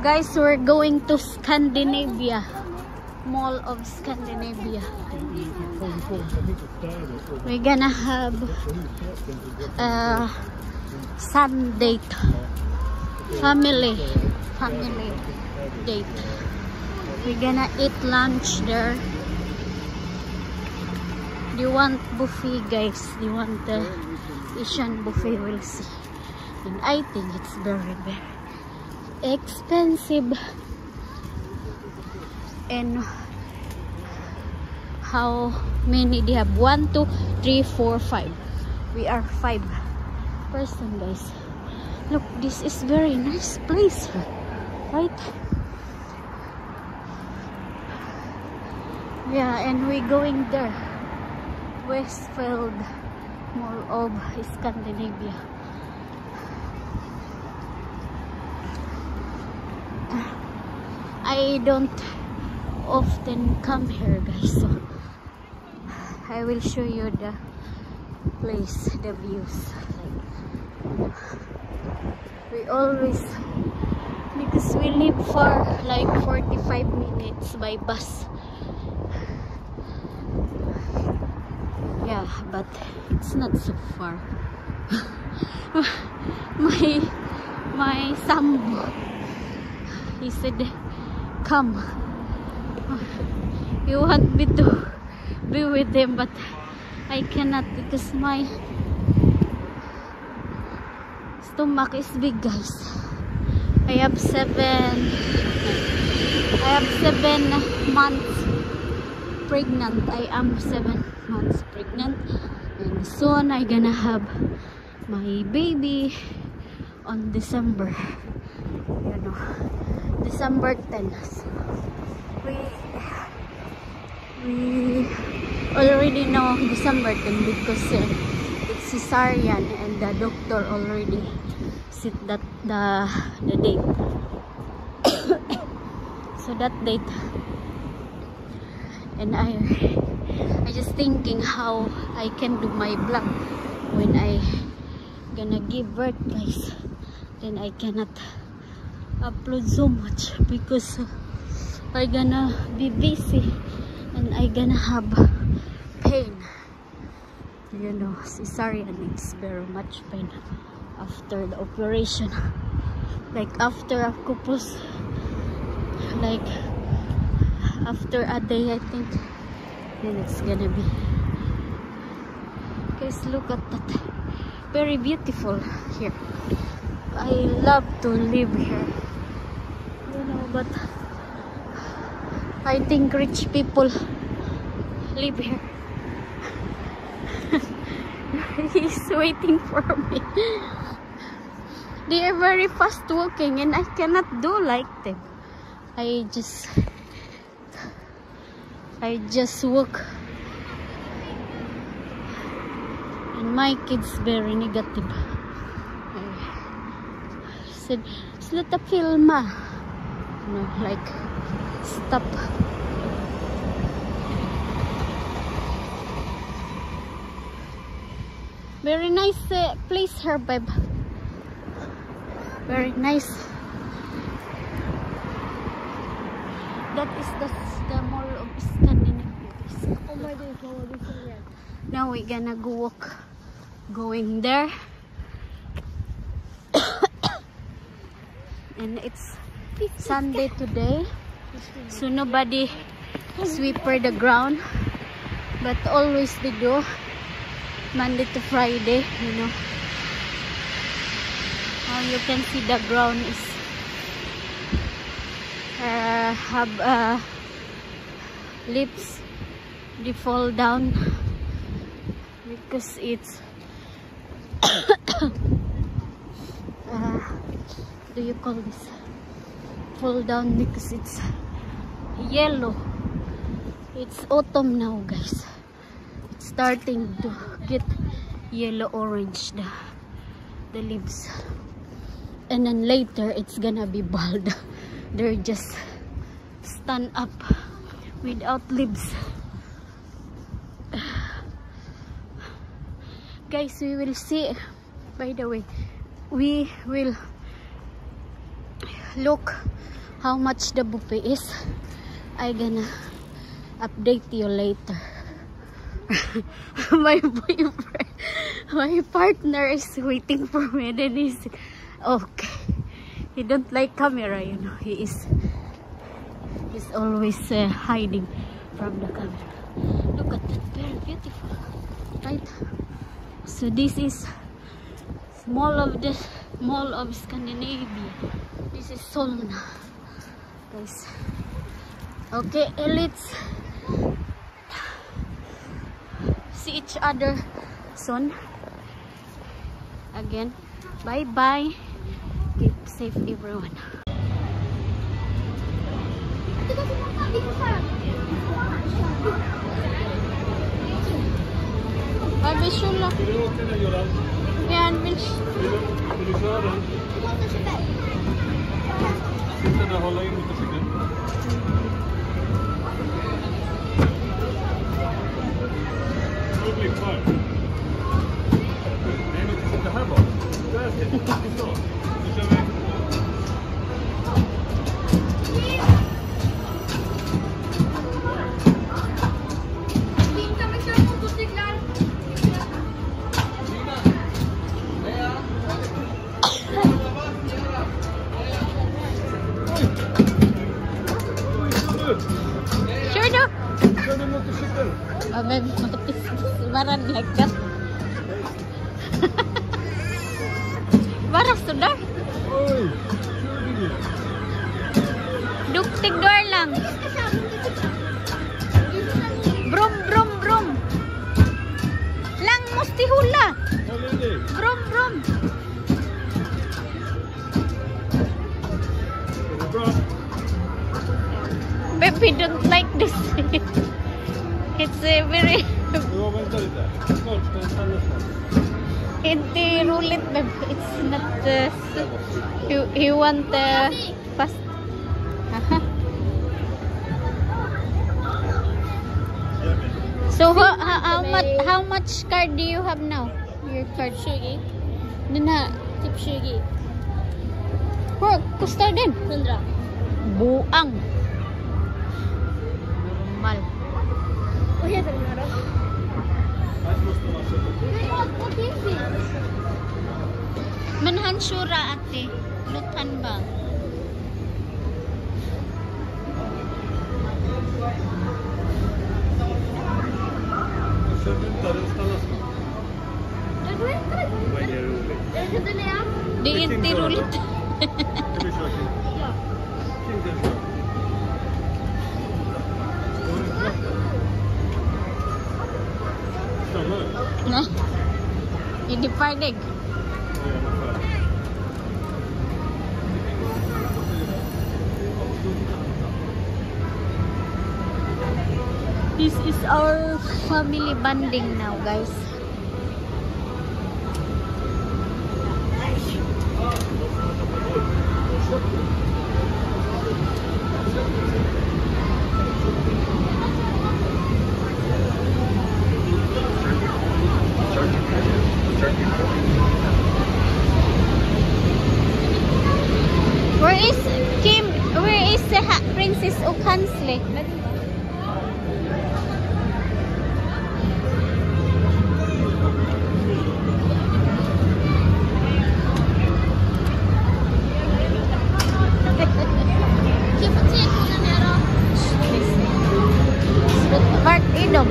Guys, we're going to Scandinavia. Mall of Scandinavia. We're gonna have a sun date. Family date. We're gonna eat lunch there. Do you want buffet, guys? Do you want the Asian buffet? We'll see. And I think it's very, very expensive. And how many they have? 1, 2, 3, 4, 5. We are 5 person, guys. Look, this is very nice place, right? Yeah, and we're going there. Westfield Mall of Scandinavia. I don't often come here, guys, so I will show you the place, the views. We always, because we live far, like 45 minutes by bus. Yeah, but it's not so far. my sambo, he said, come. You want me to be with them, but I cannot because my stomach is big, guys. I have 7 months pregnant. I am 7 months pregnant, and soon I gonna have my baby on December, you know, December 10th. So we already know December 10 because it's cesarean, and the doctor already set that the date. So that date, and I just thinking how I can do my vlog when I gonna give birth, guys. Then I cannot upload so much because I gonna be busy and I gonna have pain. You know, cesarean is very much pain after the operation. Like after a couple, like after a day, I think, then it's gonna be. Guys, look at that. Very beautiful here. I love to live here, you know, but I think rich people live here. He's waiting for me. They are very fast walking and I cannot do like them. I just walk. And my kids very negative. I said, "Sluta filma." You know, like stop. Very nice place here, babe. Very nice. That is the Mall of Scandinavia. Oh my God, now we're gonna go walk, going there. And it's Sunday today, so nobody sweeper the ground, but always they do Monday to Friday, you know. Now you can see the ground is have leaves, they fall down because it's do you call this, fall down because it's yellow. It's autumn now, guys. It's starting to get yellow orange, the leaves, and then later it's gonna be bald. They're just stand up without leaves. Guys, we will see. By the way, we will look how much the buffet is. I gonna update you later. My boyfriend, my partner is waiting for me. Then he's okay. He don't like camera, you know. He's always hiding from the camera. Look at that, very beautiful, right? So this is Mall of Scandinavia. This is Solna, guys. Okay, let's see each other soon again. Bye bye. Keep safe, everyone. Vad vill du köra? Ja, vill du köra den? Sitta där och hålla in motorcykeln. Blick kvar. Nej, men sitta här bak. Där sitter du. Så. Nu kör vi. Baran lekat. Baras sudah. Duktik door lang. Brum brum brum. Lang musti hula. Brum brum. Baby don't like this. It's a very hindi rulit, babe. It's not you want fast. So how much card do you have now? Your card 20. Dina tip 20. Kusta din 100. Buang. Mal. Manhan syura ate, lutan ba? Di inti rulit. Nah, ini panik. This is our family bonding now, guys. Where is Kim? Where is Princess Okansle? Park idom.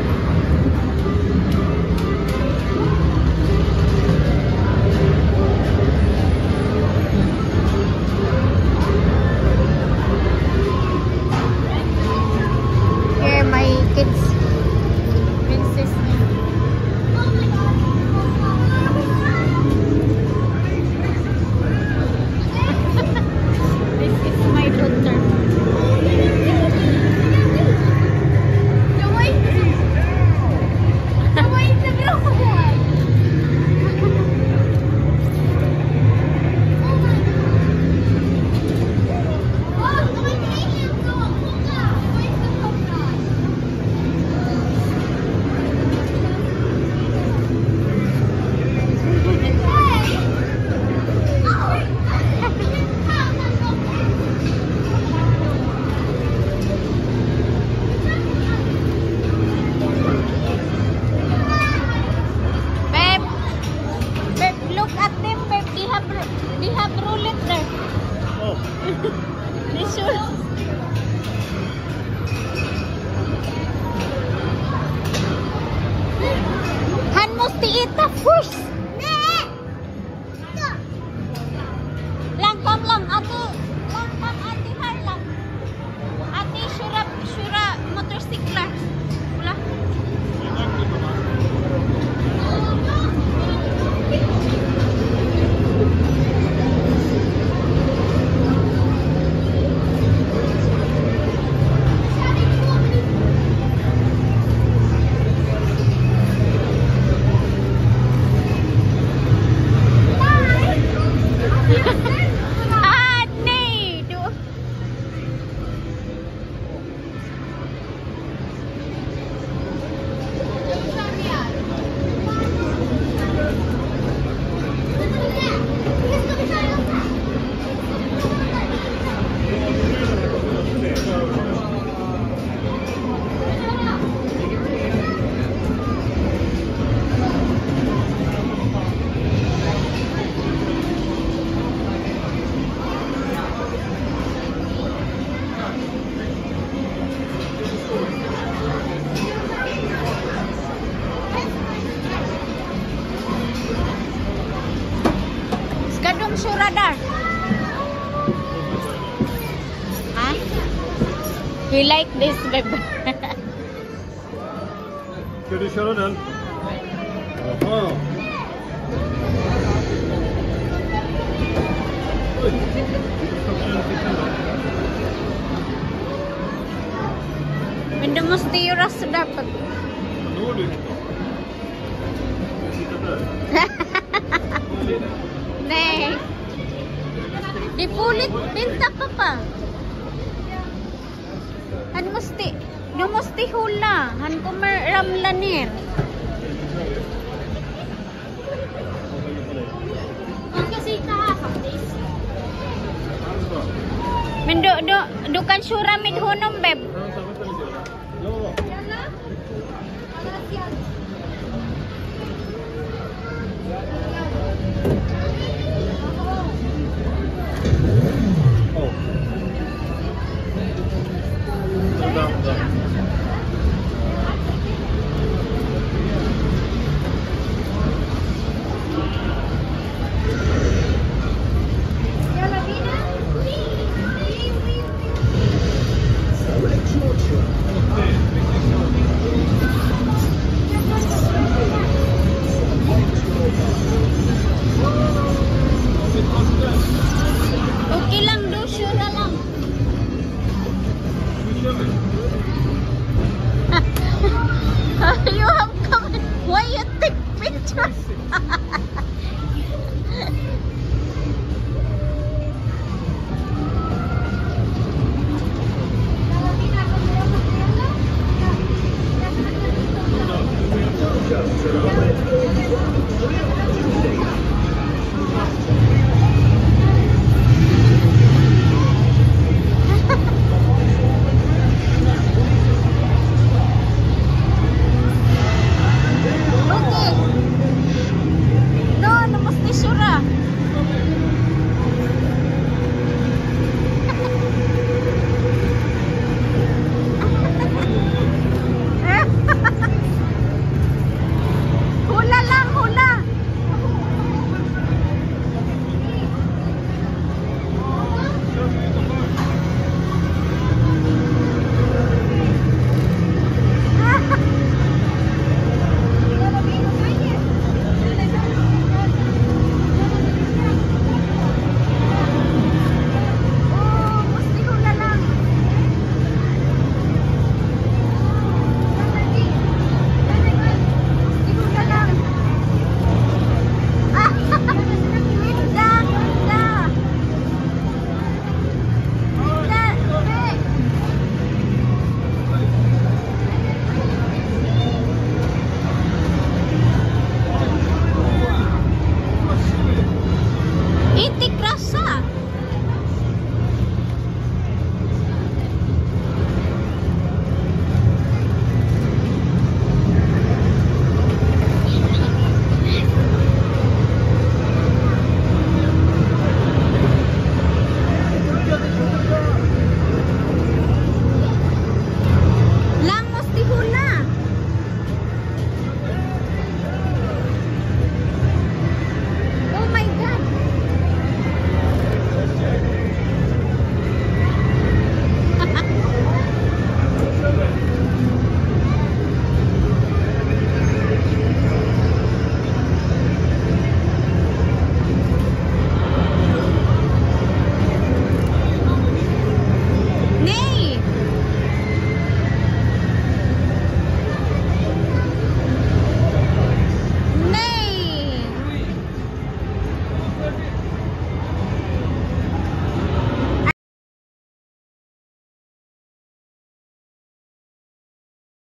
They have roulette there. Oh. They sure. Han måste äta först. Nej. Langkam lang ate. Langkam ate har lang. Ate syura motorsiklar. Wala. Radar. Huh? You like this, baby? Ska du köra den? Jaha. Men du måste göra så där på... Når du? Nej. Det är poligt. Vänta pappa. Du måste hålla. Han kommer ramla ner. Han ska sitta här faktiskt. Men du kan köra med honom, babe.